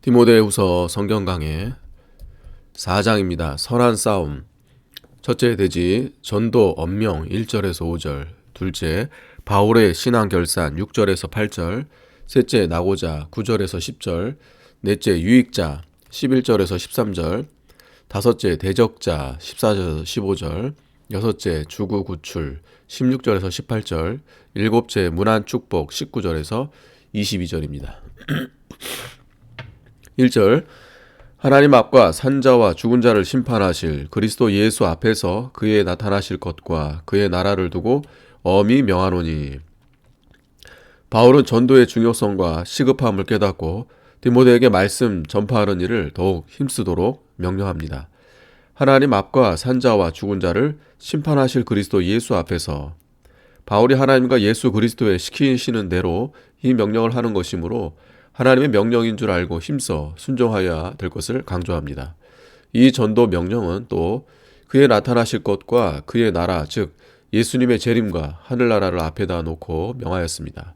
디모데후서 성경 강해 4장입니다. 선한 싸움. 첫째 대지 전도 엄명 1절에서 5절. 둘째 바울의 신앙 결산 6절에서 8절. 셋째 나고자 9절에서 10절. 넷째 유익자 11절에서 13절. 다섯째 대적자 14절에서 15절. 여섯째 주구 구출 16절에서 18절. 일곱째 문안 축복 19절에서 22절입니다. 1절 하나님 앞과 산자와 죽은 자를 심판하실 그리스도 예수 앞에서 그의 나타나실 것과 그의 나라를 두고 엄히 명하노니. 바울은 전도의 중요성과 시급함을 깨닫고 디모데에게 말씀 전파하는 일을 더욱 힘쓰도록 명령합니다. 하나님 앞과 산자와 죽은 자를 심판하실 그리스도 예수 앞에서. 바울이 하나님과 예수 그리스도의 시키시는 대로 이 명령을 하는 것이므로 하나님의 명령인 줄 알고 힘써 순종하여야 될 것을 강조합니다. 이 전도 명령은 또 그의 나타나실 것과 그의 나라, 즉 예수님의 재림과 하늘나라를 앞에다 놓고 명하였습니다.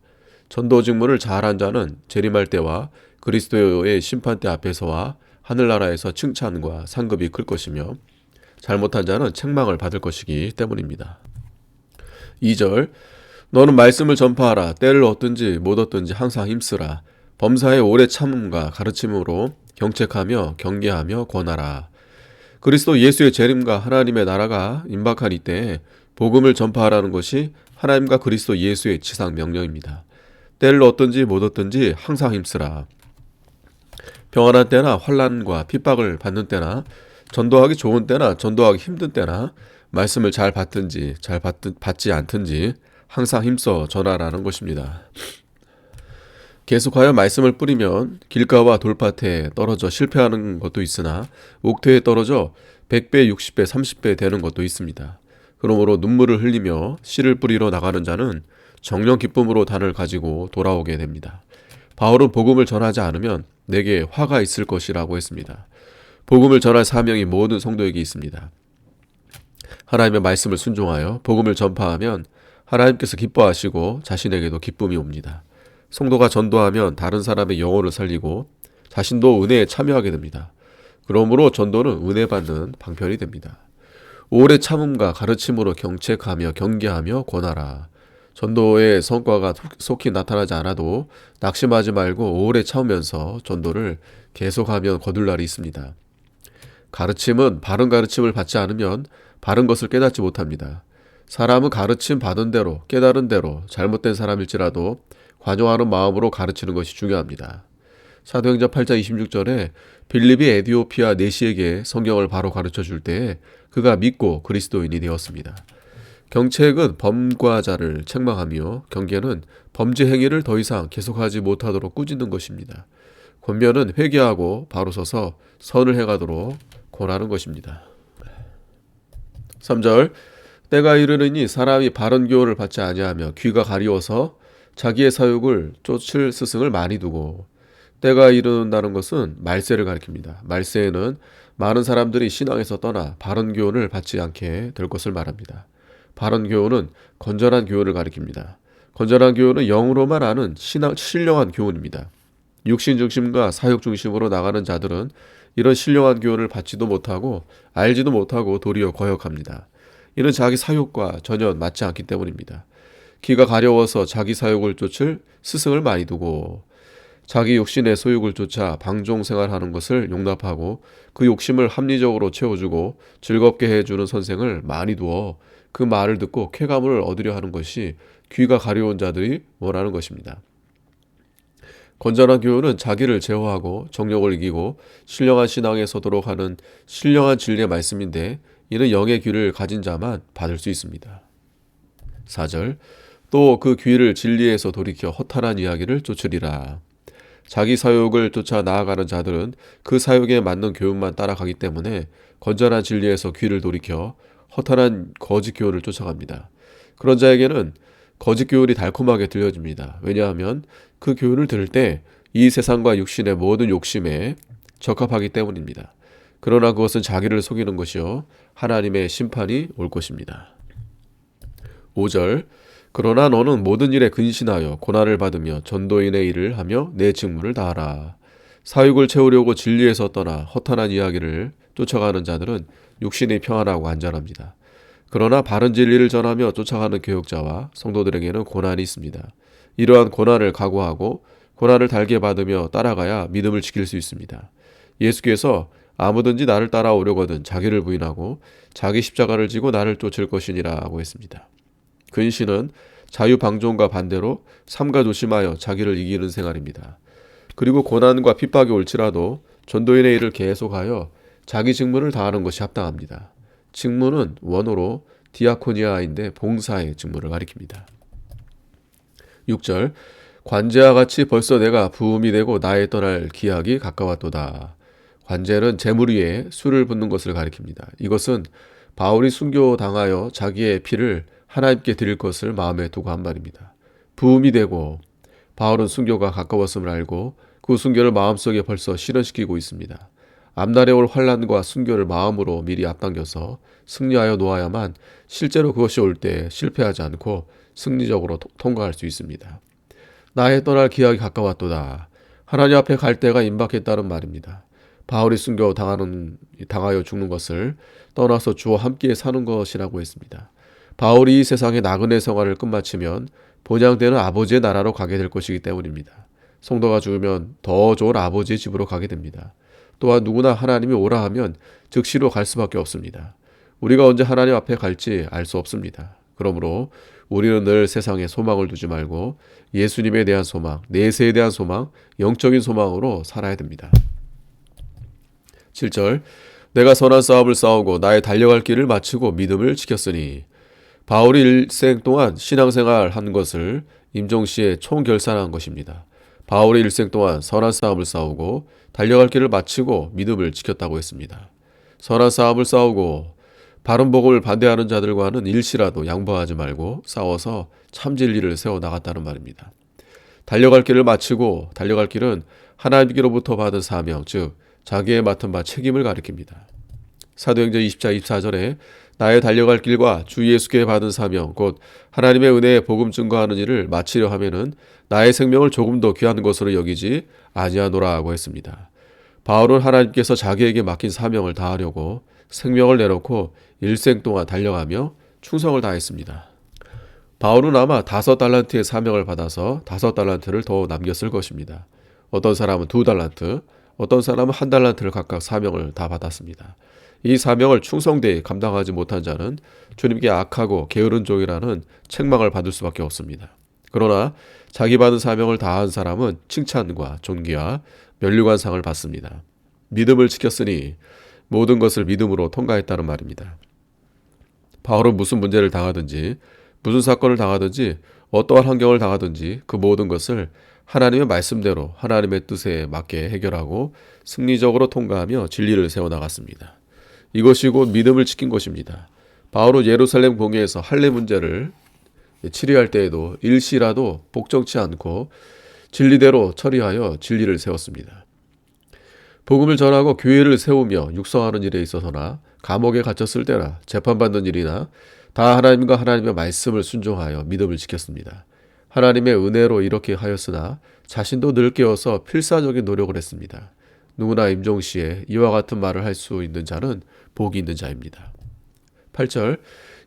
전도 직무를 잘한 자는 재림할 때와 그리스도의 심판대 앞에서와 하늘나라에서 칭찬과 상급이 클 것이며, 잘못한 자는 책망을 받을 것이기 때문입니다. 2절 너는 말씀을 전파하라. 때를 얻든지 못 얻든지 항상 힘쓰라. 범사의 오래 참음과 가르침으로 경책하며 경계하며 권하라. 그리스도 예수의 재림과 하나님의 나라가 임박한 이때에 복음을 전파하라는 것이 하나님과 그리스도 예수의 지상 명령입니다. 때를 얻든지 못 얻든지 항상 힘쓰라. 평안한 때나 환난과 핍박을 받는 때나 전도하기 좋은 때나 전도하기 힘든 때나 말씀을 잘 받든지 받지 않든지 항상 힘써 전하라는 것입니다. 계속하여 말씀을 뿌리면 길가와 돌밭에 떨어져 실패하는 것도 있으나 옥토에 떨어져 100배, 60배, 30배 되는 것도 있습니다. 그러므로 눈물을 흘리며 씨를 뿌리러 나가는 자는 정령 기쁨으로 단을 가지고 돌아오게 됩니다. 바울은 복음을 전하지 않으면 내게 화가 있을 것이라고 했습니다. 복음을 전할 사명이 모든 성도에게 있습니다. 하나님의 말씀을 순종하여 복음을 전파하면 하나님께서 기뻐하시고 자신에게도 기쁨이 옵니다. 성도가 전도하면 다른 사람의 영혼을 살리고 자신도 은혜에 참여하게 됩니다. 그러므로 전도는 은혜 받는 방편이 됩니다. 오래 참음과 가르침으로 경책하며 경계하며 권하라. 전도의 성과가 속히 나타나지 않아도 낙심하지 말고 오래 참으면서 전도를 계속하면 거둘 날이 있습니다. 가르침은 바른 가르침을 받지 않으면 바른 것을 깨닫지 못합니다. 사람은 가르침 받은 대로 깨달은 대로 잘못된 사람일지라도 관용하는 마음으로 가르치는 것이 중요합니다. 사도행전 8장 26절에 빌립이 에디오피아 내시에게 성경을 바로 가르쳐 줄 때에 그가 믿고 그리스도인이 되었습니다. 경책은 범과자를 책망하며 경계는 범죄 행위를 더 이상 계속하지 못하도록 꾸짖는 것입니다. 권면은 회개하고 바로 서서 선을 행하도록 권하는 것입니다. 3절 때가 이르느니 사람이 바른 교훈을 받지 아니하며 귀가 가리워서 자기의 사욕을 쫓을 스승을 많이 두고. 때가 이른다는 것은 말세를 가리킵니다. 말세에는 많은 사람들이 신앙에서 떠나 바른 교훈을 받지 않게 될 것을 말합니다. 바른 교훈은 건전한 교훈을 가리킵니다. 건전한 교훈은 영으로만 아는 신령한 교훈입니다. 육신 중심과 사욕 중심으로 나가는 자들은 이런 신령한 교훈을 받지도 못하고 알지도 못하고 도리어 거역합니다. 이는 자기 사욕과 전혀 맞지 않기 때문입니다. 귀가 가려워서 자기 사욕을 쫓을 스승을 많이 두고, 자기 욕심의 소욕을 쫓아 방종생활하는 것을 용납하고 그 욕심을 합리적으로 채워주고 즐겁게 해주는 선생을 많이 두어 그 말을 듣고 쾌감을 얻으려 하는 것이 귀가 가려운 자들이 원하는 것입니다. 건전한 교훈은 자기를 제어하고 정욕을 이기고 신령한 신앙에 서도록 하는 신령한 진리의 말씀인데, 이는 영의 귀를 가진 자만 받을 수 있습니다. 4절 또 그 귀를 진리에서 돌이켜 허탄한 이야기를 쫓으리라. 자기 사욕을 쫓아 나아가는 자들은 그 사욕에 맞는 교훈만 따라가기 때문에 건전한 진리에서 귀를 돌이켜 허탄한 거짓 교훈을 쫓아갑니다. 그런 자에게는 거짓 교훈이 달콤하게 들려집니다. 왜냐하면 그 교훈을 들을 때 이 세상과 육신의 모든 욕심에 적합하기 때문입니다. 그러나 그것은 자기를 속이는 것이요 하나님의 심판이 올 것입니다. 5절 그러나 너는 모든 일에 근신하여 고난을 받으며 전도인의 일을 하며 내 직무를 다하라. 사육을 채우려고 진리에서 떠나 허탄한 이야기를 쫓아가는 자들은 육신이 평안하고 안전합니다. 그러나 바른 진리를 전하며 쫓아가는 교역자와 성도들에게는 고난이 있습니다. 이러한 고난을 각오하고 고난을 달게 받으며 따라가야 믿음을 지킬 수 있습니다. 예수께서 아무든지 나를 따라오려거든 자기를 부인하고 자기 십자가를 지고 나를 쫓을 것이니라 하고 했습니다. 근신은 자유방종과 반대로 삼가 조심하여 자기를 이기는 생활입니다. 그리고 고난과 핍박이 올지라도 전도인의 일을 계속하여 자기 직무를 다하는 것이 합당합니다. 직무는 원어로 디아코니아인데 봉사의 직무를 가리킵니다. 6절 관제와 같이 벌써 내가 부음이 되고 나의 떠날 기약이 가까웠도다. 관제는 재물 위에 술을 붓는 것을 가리킵니다. 이것은 바울이 순교당하여 자기의 피를 하나님께 드릴 것을 마음에 두고 한 말입니다. 부음이 되고 바울은 순교가 가까웠음을 알고 그 순교를 마음속에 벌써 실현시키고 있습니다. 앞날에 올 환난과 순교를 마음으로 미리 앞당겨서 승리하여 놓아야만 실제로 그것이 올 때 실패하지 않고 승리적으로 통과할 수 있습니다. 나의 떠날 기약이 가까웠도다. 하나님 앞에 갈 때가 임박했다는 말입니다. 바울이 순교 당하여 죽는 것을 떠나서 주와 함께 사는 것이라고 했습니다. 바울이 이 세상의 나그네 생활을 끝마치면 본향되는 아버지의 나라로 가게 될 것이기 때문입니다. 성도가 죽으면 더 좋은 아버지의 집으로 가게 됩니다. 또한 누구나 하나님이 오라 하면 즉시로 갈 수밖에 없습니다. 우리가 언제 하나님 앞에 갈지 알 수 없습니다. 그러므로 우리는 늘 세상에 소망을 두지 말고 예수님에 대한 소망, 내세에 대한 소망, 영적인 소망으로 살아야 됩니다. 7절 내가 선한 싸움을 싸우고 나의 달려갈 길을 마치고 믿음을 지켰으니 바울이 일생 동안 신앙생활 한 것을 임종시에 총결산한 것입니다. 바울이 일생 동안 선한 싸움을 싸우고 달려갈 길을 마치고 믿음을 지켰다고 했습니다. 선한 싸움을 싸우고 바른 복음을 반대하는 자들과는 일시라도 양보하지 말고 싸워서 참 진리를 세워나갔다는 말입니다. 달려갈 길을 마치고 달려갈 길은 하나님께로부터 받은 사명, 즉 자기의 맡은 바 책임을 가리킵니다. 사도행전 20장 24절에 나의 달려갈 길과 주 예수께 받은 사명 곧 하나님의 은혜의 복음 증거하는 일을 마치려 하면은 나의 생명을 조금 더 귀한 것으로 여기지 아니하노라 하고 했습니다. 바울은 하나님께서 자기에게 맡긴 사명을 다하려고 생명을 내놓고 일생 동안 달려가며 충성을 다했습니다. 바울은 아마 5달란트의 사명을 받아서 5달란트를 더 남겼을 것입니다. 어떤 사람은 2달란트, 어떤 사람은 1달란트를 각각 사명을 다 받았습니다. 이 사명을 충성되이 감당하지 못한 자는 주님께 악하고 게으른 종이라는 책망을 받을 수밖에 없습니다. 그러나 자기 받은 사명을 다한 사람은 칭찬과 존귀와 면류관상을 받습니다. 믿음을 지켰으니 모든 것을 믿음으로 통과했다는 말입니다. 바울은 무슨 문제를 당하든지 무슨 사건을 당하든지 어떠한 환경을 당하든지 그 모든 것을 하나님의 말씀대로 하나님의 뜻에 맞게 해결하고 승리적으로 통과하며 진리를 세워나갔습니다. 이것이 곧 믿음을 지킨 것입니다. 바울은 예루살렘 공회에서 할례 문제를 치리할 때에도 일시라도 복종치 않고 진리대로 처리하여 진리를 세웠습니다. 복음을 전하고 교회를 세우며 육성하는 일에 있어서나 감옥에 갇혔을 때나 재판받는 일이나 다 하나님과 하나님의 말씀을 순종하여 믿음을 지켰습니다. 하나님의 은혜로 이렇게 하였으나 자신도 늘 깨어서 필사적인 노력을 했습니다. 누구나 임종시에 이와 같은 말을 할 수 있는 자는 복이 있는 자입니다. 8절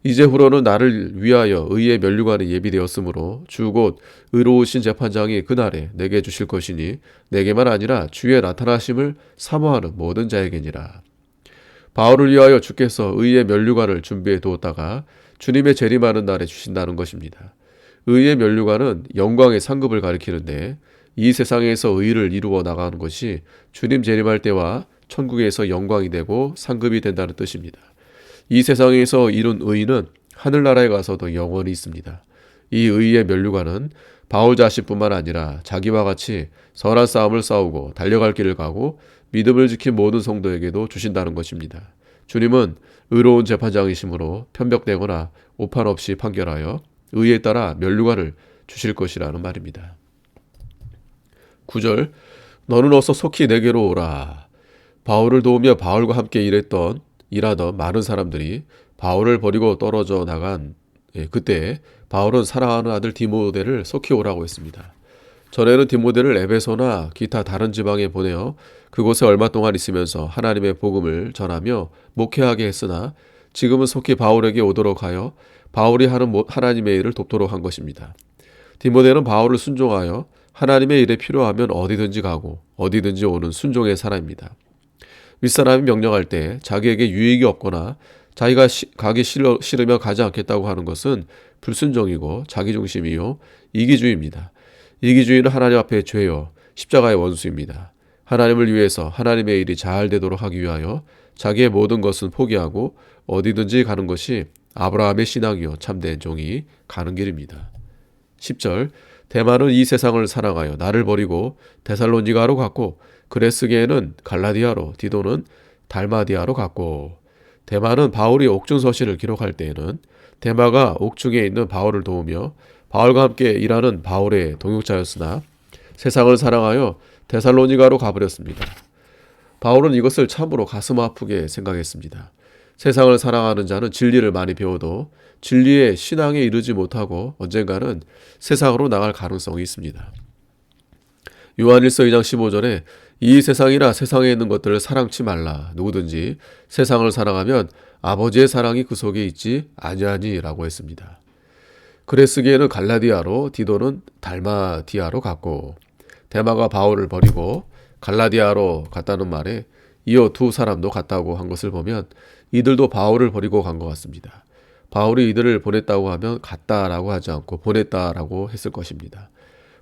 이제후로는 나를 위하여 의의 면류관이 예비되었으므로 주 곧 의로우신 재판장이 그날에 내게 주실 것이니 내게만 아니라 주의 나타나심을 사모하는 모든 자에게니라. 바울을 위하여 주께서 의의 면류관을 준비해 두었다가 주님의 재림하는 날에 주신다는 것입니다. 의의 면류관은 영광의 상급을 가리키는데 이 세상에서 의를 이루어 나가는 것이 주님 재림할 때와 천국에서 영광이 되고 상급이 된다는 뜻입니다. 이 세상에서 이룬 의는 하늘나라에 가서도 영원히 있습니다. 이 의의 면류관은 바울 자신뿐만 아니라 자기와 같이 선한 싸움을 싸우고 달려갈 길을 가고 믿음을 지킨 모든 성도에게도 주신다는 것입니다. 주님은 의로운 재판장이시므로 편벽되거나 오판 없이 판결하여 의에 따라 면류관을 주실 것이라는 말입니다. 9절 너는 어서 속히 내게로 오라. 바울을 도우며 바울과 함께 일하던 많은 사람들이 바울을 버리고 떨어져 나간 그때 바울은 사랑하는 아들 디모데를 속히 오라고 했습니다. 전에는 디모데를 에베소나 기타 다른 지방에 보내어 그곳에 얼마 동안 있으면서 하나님의 복음을 전하며 목회하게 했으나 지금은 속히 바울에게 오도록 하여 바울이 하는 하나님의 일을 돕도록 한 것입니다. 디모데는 바울을 순종하여 하나님의 일에 필요하면 어디든지 가고 어디든지 오는 순종의 사람입니다. 윗사람이 명령할 때 자기에게 유익이 없거나 자기가 가기 싫으면 가지 않겠다고 하는 것은 불순종이고 자기중심이요 이기주의입니다. 이기주의는 하나님 앞에 죄요 십자가의 원수입니다. 하나님을 위해서 하나님의 일이 잘 되도록 하기 위하여 자기의 모든 것은 포기하고 어디든지 가는 것이 아브라함의 신앙이요 참된 종이 가는 길입니다. 10절 데마는 이 세상을 사랑하여 나를 버리고 데살로니가로 갔고 그레스게에는 갈라디아로 디도는 달마디아로 갔고. 데마는 바울이 옥중서신을 기록할 때에는 데마가 옥중에 있는 바울을 도우며 바울과 함께 일하는 바울의 동역자였으나 세상을 사랑하여 데살로니가로 가버렸습니다. 바울은 이것을 참으로 가슴 아프게 생각했습니다. 세상을 사랑하는 자는 진리를 많이 배워도 진리의 신앙에 이르지 못하고 언젠가는 세상으로 나갈 가능성이 있습니다. 요한일서 2장 15절에 이 세상이나 세상에 있는 것들을 사랑치 말라. 누구든지 세상을 사랑하면 아버지의 사랑이 그 속에 있지 아니하니라고 했습니다. 그레스게에는 갈라디아로 디도는 달마디아로 갔고 데마가 바울을 버리고 갈라디아로 갔다는 말에 이어 두 사람도 갔다고 한 것을 보면 이들도 바울을 버리고 간 것 같습니다. 바울이 이들을 보냈다고 하면 갔다라고 하지 않고 보냈다라고 했을 것입니다.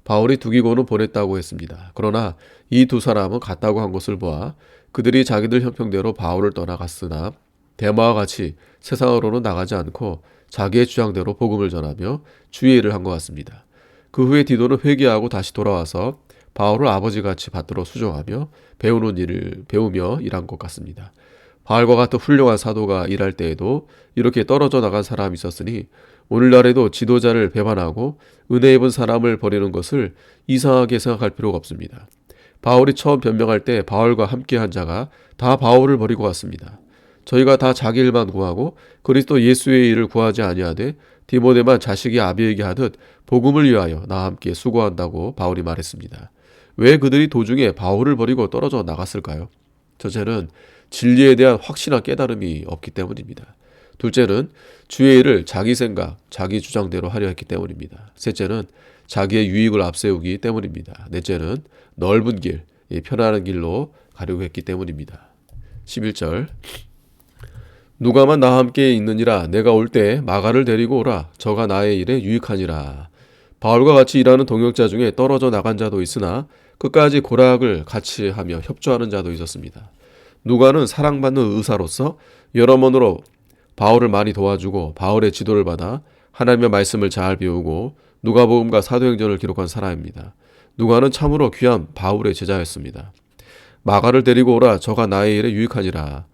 바울이 두기고는 보냈다고 했습니다. 그러나 이 두 사람은 갔다고 한 것을 보아 그들이 자기들 형평대로 바울을 떠나갔으나 데마와 같이 세상으로는 나가지 않고 자기의 주장대로 복음을 전하며 주의 일을 한 것 같습니다. 그 후에 디도는 회개하고 다시 돌아와서 바울을 아버지같이 받들어 수종하며 배우며 일한 것 같습니다. 바울과 같은 훌륭한 사도가 일할 때에도 이렇게 떨어져 나간 사람이 있었으니 오늘날에도 지도자를 배반하고 은혜 입은 사람을 버리는 것을 이상하게 생각할 필요가 없습니다. 바울이 처음 변명할 때 바울과 함께한 자가 다 바울을 버리고 갔습니다. 저희가 다 자기 일만 구하고 그리스도 예수의 일을 구하지 아니하되 디모데만 자식이 아비에게 하듯 복음을 위하여 나와 함께 수고한다고 바울이 말했습니다. 왜 그들이 도중에 바울을 버리고 떨어져 나갔을까요? 첫째는 진리에 대한 확실한 깨달음이 없기 때문입니다. 둘째는 주의 일을 자기 생각, 자기 주장대로 하려 했기 때문입니다. 셋째는 자기의 유익을 앞세우기 때문입니다. 넷째는 넓은 길, 편안한 길로 가려고 했기 때문입니다. 11절 누가만 나와 함께 있느니라 내가 올 때 마가를 데리고 오라 저가 나의 일에 유익하니라. 바울과 같이 일하는 동역자 중에 떨어져 나간 자도 있으나 끝까지 고락을 같이 하며 협조하는 자도 있었습니다. 누가는 사랑받는 의사로서 여러모로 바울을 많이 도와주고 바울의 지도를 받아 하나님의 말씀을 잘 배우고 누가복음과 사도행전을 기록한 사람입니다. 누가는 참으로 귀한 바울의 제자였습니다. 마가를 데리고 오라 저가 나의 일에 유익하니라.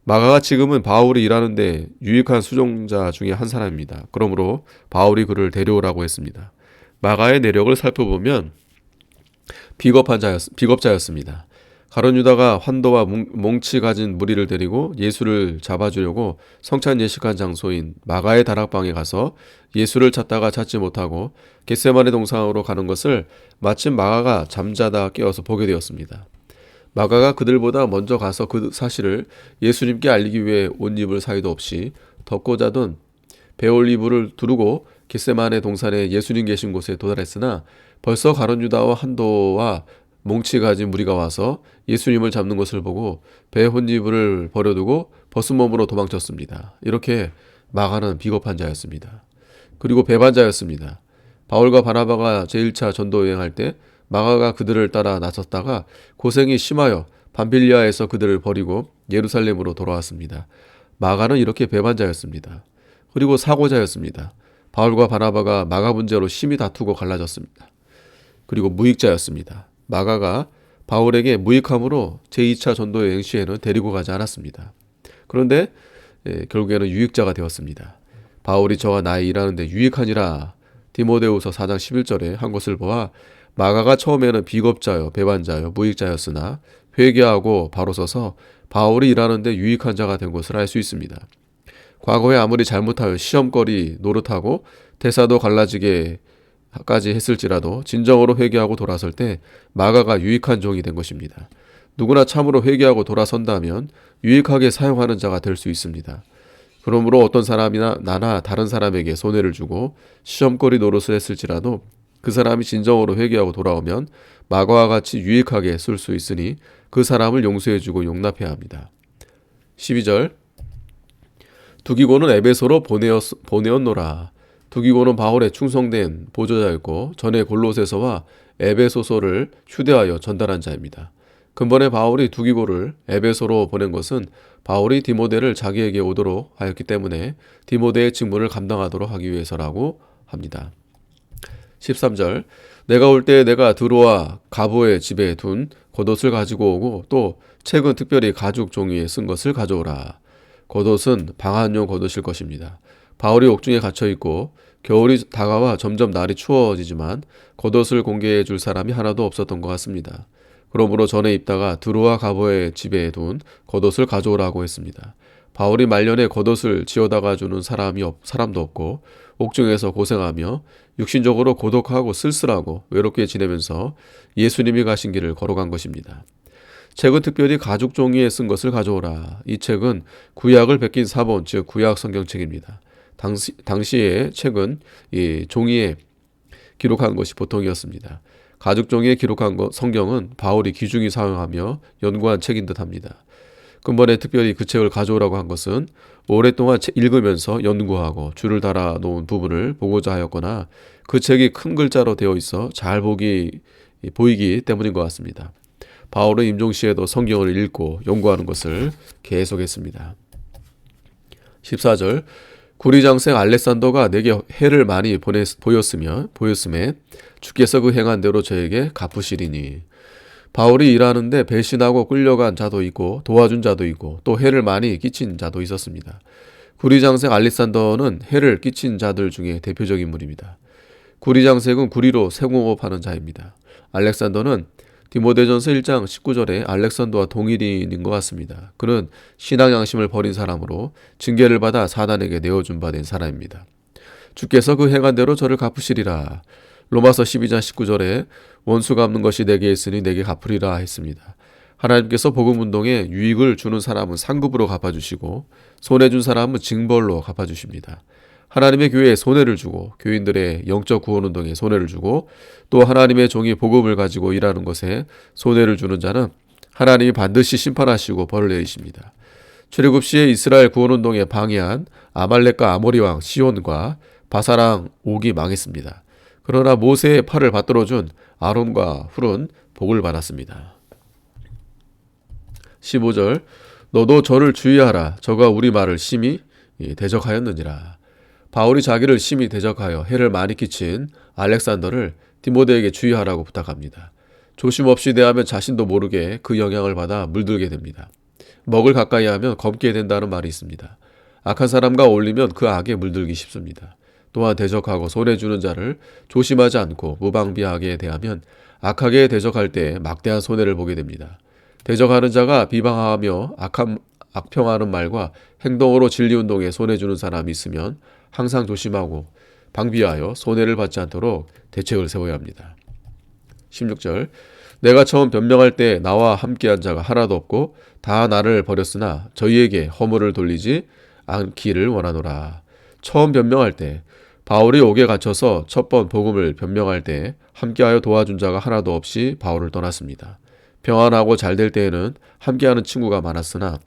마가가 지금은 바울이 일하는데 유익한 수종자 중에 한 사람입니다. 그러므로 바울이 그를 데려오라고 했습니다. 마가의 내력을 살펴보면 비겁자였습니다. 가룟 유다가 환도와 몽치 가진 무리를 데리고 예수를 잡아주려고 성찬 예식한 장소인 마가의 다락방에 가서 예수를 찾다가 찾지 못하고 겟세마네 동상으로 가는 것을 마침 마가가 잠자다 깨어서 보게 되었습니다. 마가가 그들보다 먼저 가서 그 사실을 예수님께 알리기 위해 옷 입을 사이도 없이 덮고 자던 베올리브를 두르고 겟세마네 동산에 예수님 계신 곳에 도달했으나 벌써 가룟 유다와 한도와 몽치 가진 무리가 와서 예수님을 잡는 것을 보고 배 혼이불을 버려두고 벗은 몸으로 도망쳤습니다. 이렇게 마가는 비겁한 자였습니다. 그리고 배반자였습니다. 바울과 바나바가 제1차 전도 여행할 때 마가가 그들을 따라 나섰다가 고생이 심하여 밤빌리아에서 그들을 버리고 예루살렘으로 돌아왔습니다. 마가는 이렇게 배반자였습니다. 그리고 사고자였습니다. 바울과 바나바가 마가 문제로 심히 다투고 갈라졌습니다. 그리고 무익자였습니다. 마가가 바울에게 무익함으로 제2차 전도 여행 시에는 데리고 가지 않았습니다. 그런데 결국에는 유익자가 되었습니다. 바울이 저와 나의 일하는데 유익하니라 디모데후서 4장 11절에 한 것을 보아 마가가 처음에는 비겁자요 배반자요 무익자였으나 회개하고 바로 서서 바울이 일하는데 유익한 자가 된 것을 알 수 있습니다. 과거에 아무리 잘못하여 시험거리 노릇하고 대사도 갈라지게 까지 했을지라도 진정으로 회개하고 돌아설 때 마가가 유익한 종이 된 것입니다. 누구나 참으로 회개하고 돌아선다면 유익하게 사용하는 자가 될 수 있습니다. 그러므로 어떤 사람이나 나나 다른 사람에게 손해를 주고 시험거리 노릇을 했을지라도 그 사람이 진정으로 회개하고 돌아오면 마가와 같이 유익하게 쓸 수 있으니 그 사람을 용서해주고 용납해야 합니다. 12절 두기고는 에베소로 보내었노라. 두기고는 바울의 충성된 보조자였고 전에 골로새서와 에베소서를 휴대하여 전달한 자입니다. 근본에 바울이 두기고를 에베소로 보낸 것은 바울이 디모데를 자기에게 오도록 하였기 때문에 디모데의 직무를 감당하도록 하기 위해서라고 합니다. 13절 내가 올 때 내가 드로아 가보의 집에 둔 겉옷을 가지고 오고 또 책은 특별히 가죽 종이에 쓴 것을 가져오라. 겉옷은 방한용 겉옷일 것입니다. 바울이 옥중에 갇혀 있고 겨울이 다가와 점점 날이 추워지지만 겉옷을 공개해 줄 사람이 하나도 없었던 것 같습니다. 그러므로 전에 입다가 드로아 가보의 집에 둔 겉옷을 가져오라고 했습니다. 바울이 말년에 겉옷을 지어다가 주는 사람도 없고 옥중에서 고생하며 육신적으로 고독하고 쓸쓸하고 외롭게 지내면서 예수님이 가신 길을 걸어간 것입니다. 책은 특별히 가죽 종이에 쓴 것을 가져오라. 이 책은 구약을 베낀 사본, 즉 구약 성경책입니다. 당시의 책은 이 종이에 기록한 것이 보통이었습니다. 가죽 종이에 기록한 성경은 바울이 귀중히 사용하며 연구한 책인 듯합니다. 근본에 특별히 그 책을 가져오라고 한 것은 오랫동안 읽으면서 연구하고 줄을 달아 놓은 부분을 보고자 하였거나 그 책이 큰 글자로 되어 있어 잘 보이기 때문인 것 같습니다. 바울은 임종시에도 성경을 읽고 연구하는 것을 계속했습니다. 14절 구리장생 알렉산더가 내게 해를 많이 보였음에 주께서 그 행한 대로 저에게 갚으시리니. 바울이 일하는데 배신하고 끌려간 자도 있고 도와준 자도 있고 또 해를 많이 끼친 자도 있었습니다. 구리장생 알렉산더는 해를 끼친 자들 중에 대표적인 인물입니다. 구리장생은 구리로 세공업하는 자입니다. 알렉산더는 디모데전서 1장 19절에 알렉산더와 동일인인 것 같습니다. 그는 신앙 양심을 버린 사람으로 징계를 받아 사단에게 내어준 바 된 사람입니다. 주께서 그 행한 대로 저를 갚으시리라. 로마서 12장 19절에 원수 갚는 것이 내게 있으니 내게 갚으리라 했습니다. 하나님께서 복음운동에 유익을 주는 사람은 상급으로 갚아주시고 손해준 사람은 징벌로 갚아주십니다. 하나님의 교회에 손해를 주고 교인들의 영적 구원운동에 손해를 주고 또 하나님의 종이 복음을 가지고 일하는 것에 손해를 주는 자는 하나님이 반드시 심판하시고 벌을 내리십니다. 출애굽 시에 이스라엘 구원운동에 방해한 아말렉과 아모리 왕 시온과 바사랑 옥이 망했습니다. 그러나 모세의 팔을 받들어준 아론과 훌은 복을 받았습니다. 15절 너도 저를 주의하라. 저가 우리 말을 심히 대적하였느니라. 바울이 자기를 심히 대적하여 해를 많이 끼친 알렉산더를 디모데에게 주의하라고 부탁합니다. 조심 없이 대하면 자신도 모르게 그 영향을 받아 물들게 됩니다. 먹을 가까이 하면 검게 된다는 말이 있습니다. 악한 사람과 어울리면 그 악에 물들기 쉽습니다. 또한 대적하고 손해주는 자를 조심하지 않고 무방비하게 대하면 악하게 대적할 때 막대한 손해를 보게 됩니다. 대적하는 자가 비방하며 악평하는 말과 행동으로 진리운동에 손해주는 사람이 있으면 항상 조심하고 방비하여 손해를 받지 않도록 대책을 세워야 합니다. 16절 내가 처음 변명할 때 나와 함께한 자가 하나도 없고 다 나를 버렸으나 저희에게 허물을 돌리지 않기를 원하노라. 처음 변명할 때 바울이 옥에 갇혀서 첫 번 복음을 변명할 때 함께하여 도와준 자가 하나도 없이 바울을 떠났습니다. 평안하고 잘 될 때에는 함께하는 친구가 많았으나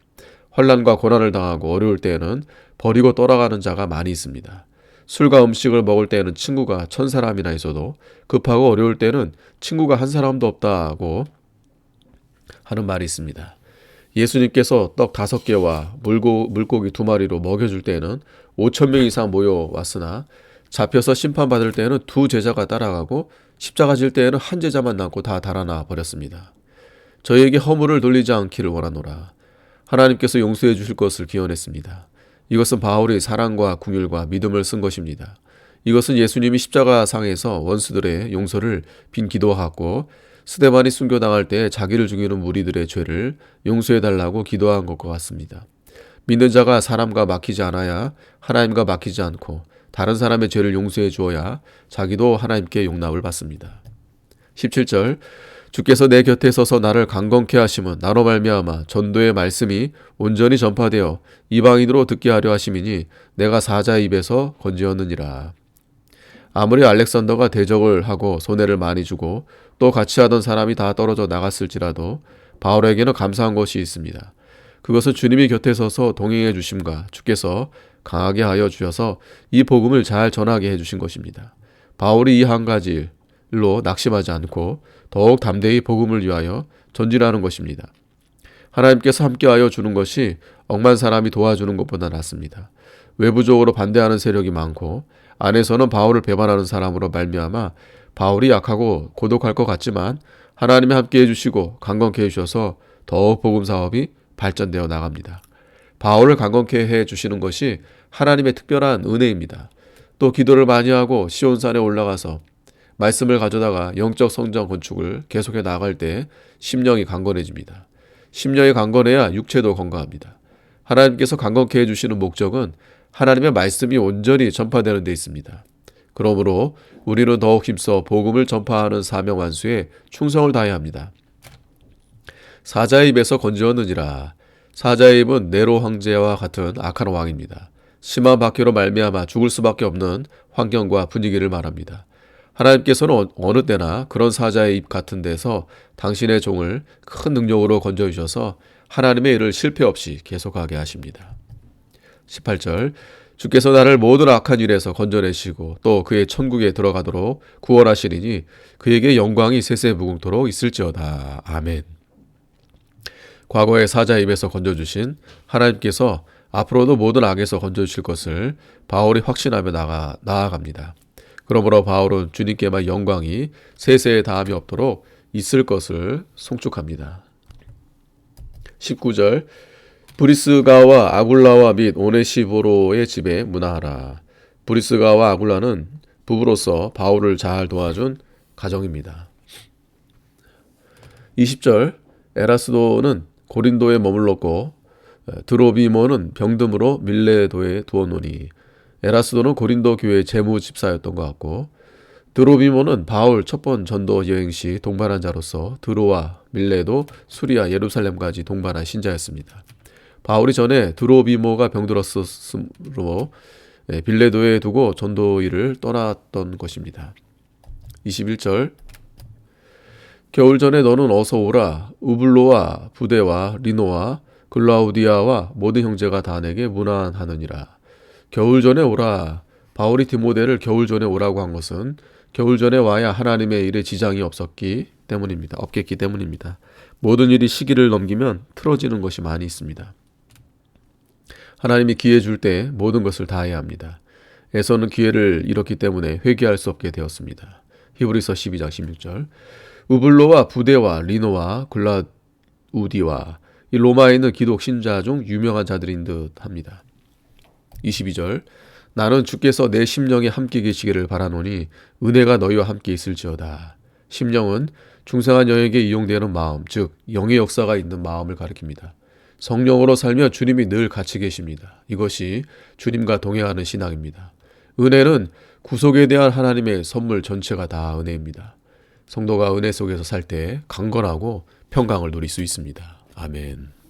환난과 고난을 당하고 어려울 때에는 버리고 떠나가는 자가 많이 있습니다. 술과 음식을 먹을 때에는 친구가 1000사람이나 있어도 급하고 어려울 때는 친구가 한 사람도 없다고 하는 말이 있습니다. 예수님께서 떡 5개와 물고기 2마리로 먹여줄 때에는 5,000명 이상 모여왔으나 잡혀서 심판받을 때에는 2 제자가 따라가고 십자가 질 때에는 1 제자만 남고 다 달아나 버렸습니다. 저희에게 허물을 돌리지 않기를 원하노라. 하나님께서 용서해 주실 것을 기원했습니다. 이것은 바울이 사랑과 긍휼과 믿음을 쓴 것입니다. 이것은 예수님이 십자가상에서 원수들의 용서를 빈 기도와 같고 스데반이 순교당할 때 자기를 죽이는 무리들의 죄를 용서해달라고 기도한 것과 같습니다. 믿는 자가 사람과 막히지 않아야 하나님과 막히지 않고 다른 사람의 죄를 용서해 주어야 자기도 하나님께 용납을 받습니다. 17절 주께서 내 곁에 서서 나를 강건케 하심은 나로 말미암아 전도의 말씀이 온전히 전파되어 이방인으로 듣게 하려 하심이니 내가 사자의 입에서 건지었느니라. 아무리 알렉산더가 대적을 하고 손해를 많이 주고 또 같이 하던 사람이 다 떨어져 나갔을지라도 바울에게는 감사한 것이 있습니다. 그것은 주님이 곁에 서서 동행해 주심과 주께서 강하게 하여 주셔서 이 복음을 잘 전하게 해주신 것입니다. 바울이 이 한 가지 일로 낙심하지 않고 더욱 담대히 복음을 위하여 전진하는 것입니다. 하나님께서 함께하여 주는 것이 억만 사람이 도와주는 것보다 낫습니다. 외부적으로 반대하는 세력이 많고 안에서는 바울을 배반하는 사람으로 말미암아 바울이 약하고 고독할 것 같지만 하나님이 함께해 주시고 강건케 해주셔서 더욱 복음 사업이 발전되어 나갑니다. 바울을 강건케 해주시는 것이 하나님의 특별한 은혜입니다. 또 기도를 많이 하고 시온산에 올라가서 말씀을 가져다가 영적 성장 건축을 계속해 나갈 때 심령이 강건해집니다. 심령이 강건해야 육체도 건강합니다. 하나님께서 강건케 해주시는 목적은 하나님의 말씀이 온전히 전파되는 데 있습니다. 그러므로 우리는 더욱 힘써 복음을 전파하는 사명 완수에 충성을 다해야 합니다. 사자의 입에서 건지었느니라. 사자의 입은 네로 황제와 같은 악한 왕입니다. 심한 박해로 말미암아 죽을 수밖에 없는 환경과 분위기를 말합니다. 하나님께서는 어느 때나 그런 사자의 입 같은 데서 당신의 종을 큰 능력으로 건져주셔서 하나님의 일을 실패 없이 계속하게 하십니다. 18절 주께서 나를 모든 악한 일에서 건져내시고 또 그의 천국에 들어가도록 구원하시리니 그에게 영광이 세세무궁토록 있을지어다. 아멘. 과거의 사자의 입에서 건져주신 하나님께서 앞으로도 모든 악에서 건져주실 것을 바울이 확신하며 나아갑니다. 그러므로 바울은 주님께만 영광이 세세에 다함이 없도록 있을 것을 송축합니다. 19절 브리스가와 아굴라와 및 오네시보로의 집에 문화하라. 브리스가와 아굴라는 부부로서 바울을 잘 도와준 가정입니다. 20절 에라스도는 고린도에 머물렀고 드로비모는 병듦으로 밀레도에 두었노니 에라스도는 고린도 교회의 재무집사였던 것 같고 드로비모는 바울 첫 번 전도 여행 시 동반한 자로서 드로와 밀레도, 수리아, 예루살렘까지 동반한 신자였습니다. 바울이 전에 드로비모가 병들었으므로 빌레도에 두고 전도 일을 떠났던 것입니다. 21절 겨울 전에 너는 어서 오라. 우블로와 부데와 리노와 글라우디아와 모든 형제가 다 내게 문안하느니라. 겨울 전에 오라. 바울이 디모데를 겨울 전에 오라고 한 것은 겨울 전에 와야 하나님의 일에 지장이 없겠기 때문입니다. 모든 일이 시기를 넘기면 틀어지는 것이 많이 있습니다. 하나님이 기회 줄 때 모든 것을 다해야 합니다. 에서는 기회를 잃었기 때문에 회개할 수 없게 되었습니다. 히브리서 12장 16절 우블로와 부데와 리노와 글라우디와 이 로마에 있는 기독 신자 중 유명한 자들인 듯 합니다. 22절 나는 주께서 내 심령에 함께 계시기를 바라노니 은혜가 너희와 함께 있을지어다. 심령은 중생한 영에게 이용되는 마음, 즉 영의 역사가 있는 마음을 가리킵니다. 성령으로 살며 주님이 늘 같이 계십니다. 이것이 주님과 동행하는 신앙입니다. 은혜는 구속에 대한 하나님의 선물 전체가 다 은혜입니다. 성도가 은혜 속에서 살 때 강건하고 평강을 누릴 수 있습니다. 아멘.